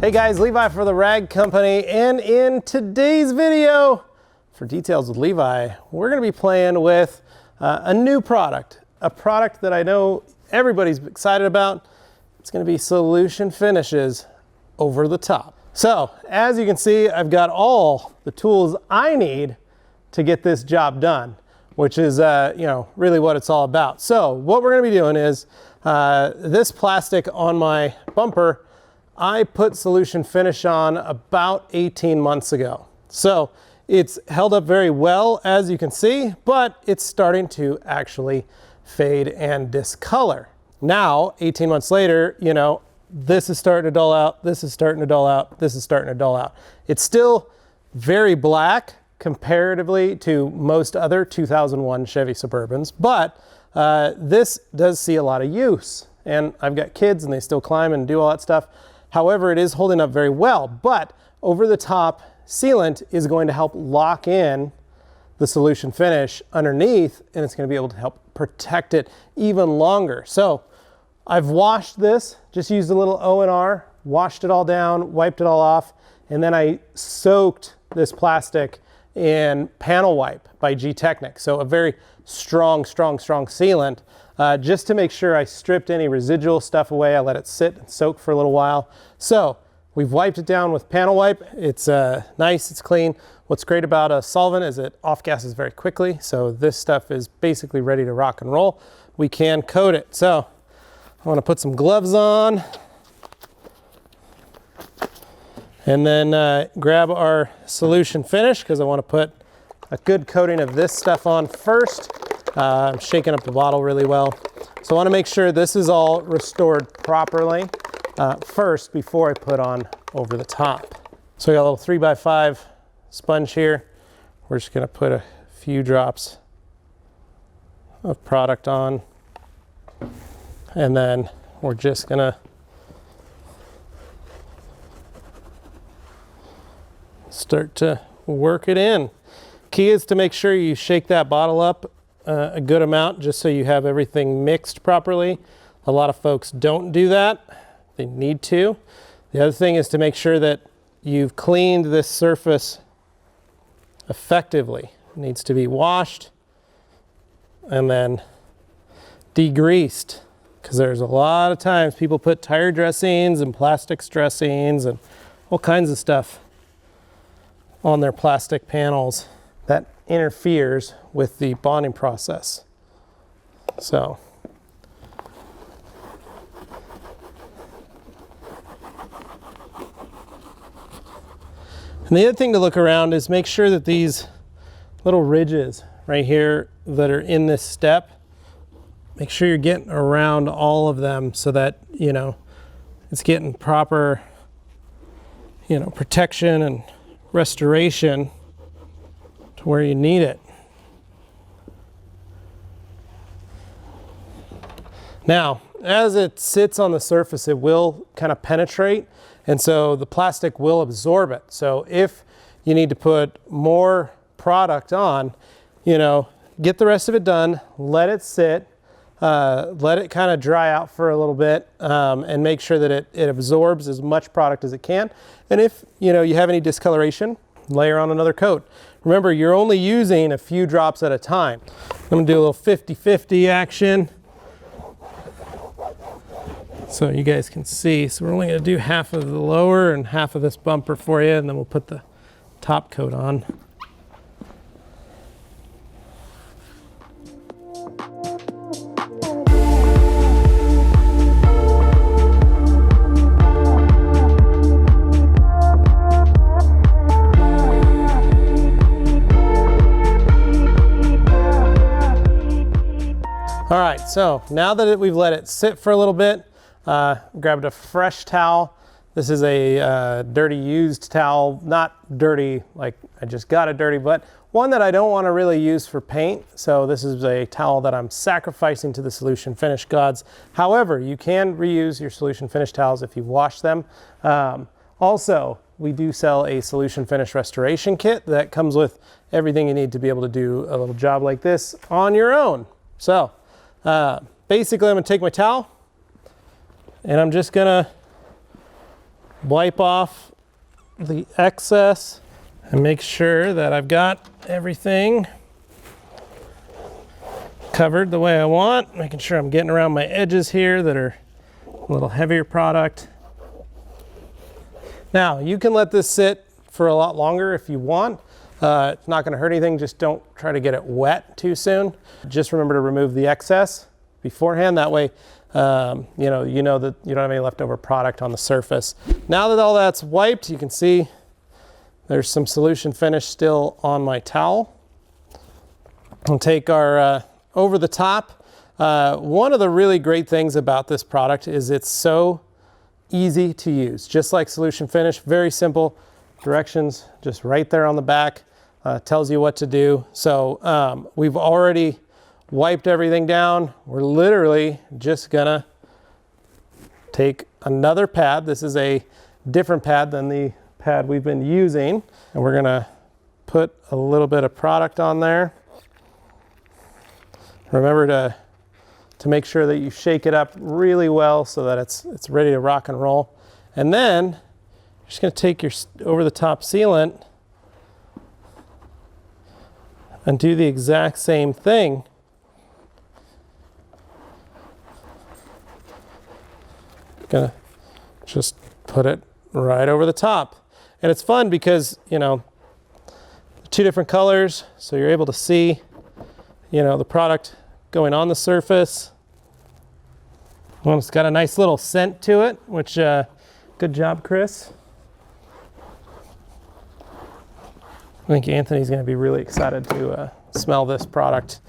Hey guys, Levi for the Rag Company, and in today's video for Details with Levi, we're going to be playing with a new product, a product that I know everybody's excited about. It's going to be solution finishes over the top. So as you can see, I've got all the tools I need to get this job done, which is really what it's all about. So what we're going to be doing is this plastic on my bumper, I put solution finish on about 18 months ago. So it's held up very well, as you can see, but it's starting to actually fade and discolor. Now, 18 months later, this is starting to dull out, this is starting to dull out, this is starting to dull out. It's still very black comparatively to most other 2001 Chevy Suburbans, but this does see a lot of use. And I've got kids and they still climb and do all that stuff. However, it is holding up very well, but over the top sealant is going to help lock in the solution finish underneath, and it's going to be able to help protect it even longer. So I've washed this, just used a little O&R, washed it all down, wiped it all off, and then I soaked this plastic in Panel Wipe by GTECHNIQ. So a very strong sealant, just to make sure I stripped any residual stuff away. I let it sit and soak for a little while. So we've wiped it down with Panel Wipe. It's nice, it's clean. What's great about a solvent is it off-gases very quickly. So this stuff is basically ready to rock and roll. We can coat it. So I want to put some gloves on and then grab our solution finish, because I want to put a good coating of this stuff on first. I'm shaking up the bottle really well. So I want to make sure this is all restored properly first before I put on over the top. So I got a little 3x5 sponge here. We're just going to put a few drops of product on, and then we're just going to start to work it in. Key is to make sure you shake that bottle up a good amount, just so you have everything mixed properly. A lot of folks don't do that. They need to. The other thing is to make sure that you've cleaned this surface effectively. It needs to be washed and then degreased, because there's a lot of times people put tire dressings and plastics dressings and all kinds of stuff on their plastic panels that interferes with the bonding process. So and the other thing to look around is make sure that these little ridges right here that are in this step, make sure you're getting around all of them so that it's getting proper protection and restoration to where you need it. Now, as it sits on the surface, it will kind of penetrate, and so the plastic will absorb it. So if you need to put more product on, get the rest of it done, let it sit, let it kind of dry out for a little bit, and make sure that it absorbs as much product as it can. And if you have any discoloration, layer on another coat. Remember, you're only using a few drops at a time. I'm going to do a little 50-50 action so you guys can see. So we're only going to do half of the lower and half of this bumper for you, and then we'll put the top coat on. All right, so now that we've let it sit for a little bit, grabbed a fresh towel. This is a dirty used towel, not dirty like I just got it dirty, but one that I don't want to really use for paint. So this is a towel that I'm sacrificing to the solution finish gods. However, you can reuse your solution finish towels if you wash them. Also, we do sell a solution finish restoration kit that comes with everything you need to be able to do a little job like this on your own. So basically, I'm going to take my towel and I'm just going to wipe off the excess and make sure that I've got everything covered the way I want, making sure I'm getting around my edges here that are a little heavier product. Now, you can let this sit for a lot longer if you want. It's not gonna hurt anything, just don't try to get it wet too soon. Just remember to remove the excess beforehand, that way you know that you don't have any leftover product on the surface. Now that all that's wiped, you can see there's some solution finish still on my towel. We'll take our over the top. One of the really great things about this product is it's so easy to use. Just like solution finish, very simple directions, just right there on the back, tells you what to do. So we've already wiped everything down. We're literally just gonna take another pad. This is a different pad than the pad we've been using. And we're gonna put a little bit of product on there. Remember to make sure that you shake it up really well so that it's ready to rock and roll. And then you're just gonna take your over the top sealant and do the exact same thing. Gonna just put it right over the top. And it's fun because, you know, two different colors, so you're able to see, you know, the product going on the surface. Well, it's got a nice little scent to it, which, good job, Chris. I think Anthony's gonna be really excited to smell this product.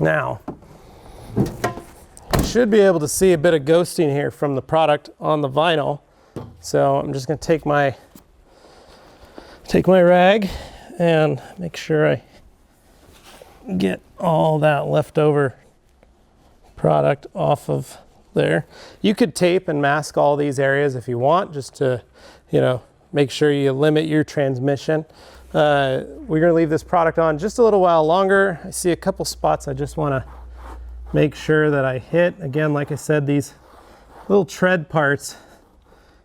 Now, you should be able to see a bit of ghosting here from the product on the vinyl. So I'm just gonna take my rag and make sure I get all that leftover product off of there. You could tape and mask all these areas if you want, just to, you know, make sure you limit your transmission. We're gonna leave this product on just a little while longer. I see a couple spots I just wanna make sure that I hit. Again, like I said, these little tread parts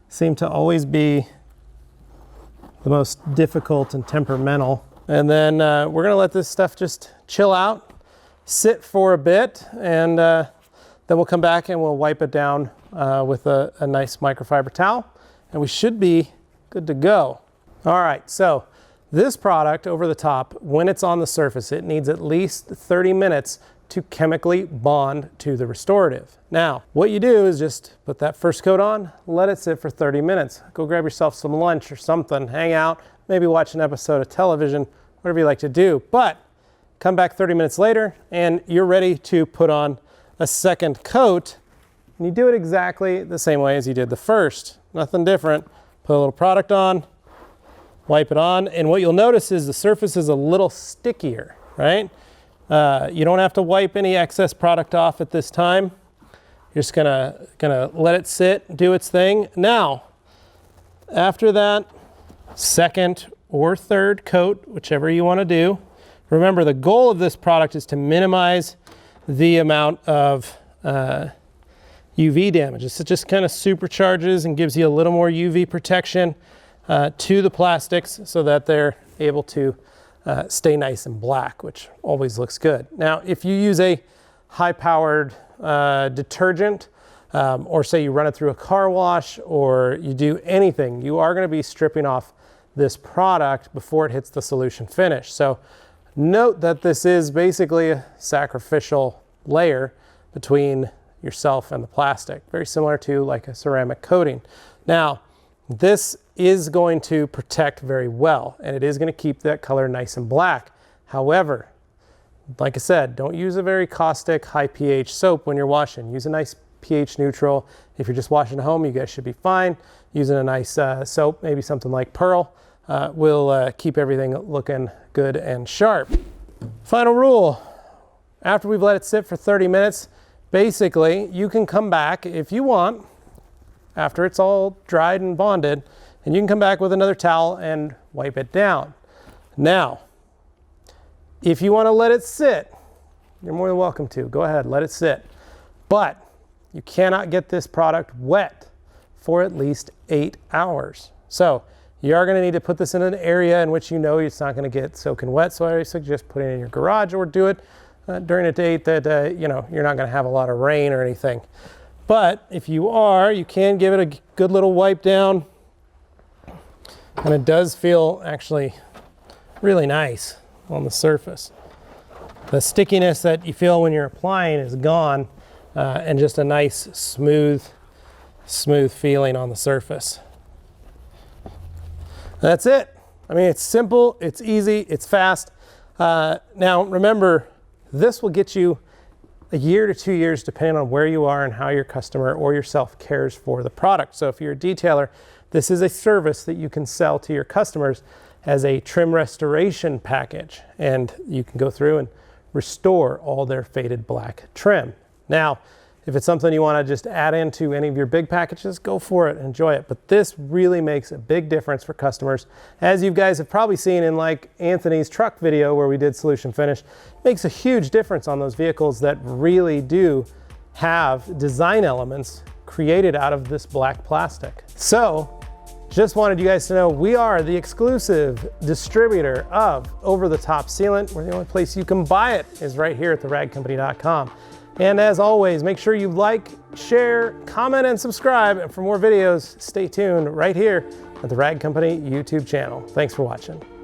seem to always be the most difficult and temperamental. And then we're gonna let this stuff just chill out, sit for a bit, and then we'll come back and we'll wipe it down with a nice microfiber towel, and we should be good to go. All right, so this product over the top, when it's on the surface, it needs at least 30 minutes to chemically bond to the restorative. Now, what you do is just put that first coat on, let it sit for 30 minutes. Go grab yourself some lunch or something, hang out, maybe watch an episode of television, whatever you like to do. But come back 30 minutes later and you're ready to put on a second coat. And you do it exactly the same way as you did the first. Nothing different. Put a little product on, wipe it on, and what you'll notice is the surface is a little stickier, right? You don't have to wipe any excess product off at this time. You're just gonna let it sit, do its thing. Now, after that second or third coat, whichever you wanna do, remember the goal of this product is to minimize the amount of UV damage. It just kind of supercharges and gives you a little more UV protection to the plastics so that they're able to stay nice and black, which always looks good. Now, if you use a high-powered detergent, or say you run it through a car wash, or you do anything, you are gonna be stripping off this product before it hits the solution finish. So note that this is basically a sacrificial layer between yourself and the plastic, very similar to like a ceramic coating. Now, this is going to protect very well, and it is going to keep that color nice and black. However, like I said, don't use a very caustic, high pH soap when you're washing. Use a nice pH neutral. If you're just washing at home, you guys should be fine. Using a nice soap, maybe something like Pearl, will keep everything looking good and sharp. Final rule, after we've let it sit for 30 minutes, basically you can come back if you want after it's all dried and bonded, and you can come back with another towel and wipe it down. Now, if you want to let it sit, you're more than welcome to. Go ahead, let it sit. But you cannot get this product wet for at least 8 hours. So you are going to need to put this in an area in which you know it's not going to get soaking wet. So I suggest putting it in your garage, or do it during a date that you know, you're not going to have a lot of rain or anything. But if you are, you can give it a good little wipe down. And it does feel actually really nice on the surface. The stickiness that you feel when you're applying is gone, and just a nice smooth feeling on the surface. That's it. I mean, it's simple, it's easy, it's fast. Now remember, this will get you a year to 2 years depending on where you are and how your customer or yourself cares for the product. So if you're a detailer, this is a service that you can sell to your customers as a trim restoration package, and you can go through and restore all their faded black trim. Now, if it's something you want to just add into any of your big packages, go for it, enjoy it. But this really makes a big difference for customers. As you guys have probably seen in like Anthony's truck video where we did solution finish, it makes a huge difference on those vehicles that really do have design elements created out of this black plastic. So, just wanted you guys to know we are the exclusive distributor of over-the-top sealant, where the only place you can buy it is right here at theragcompany.com. And as always, make sure you like, share, comment, and subscribe. And for more videos, stay tuned right here at the Rag Company YouTube channel. Thanks for watching.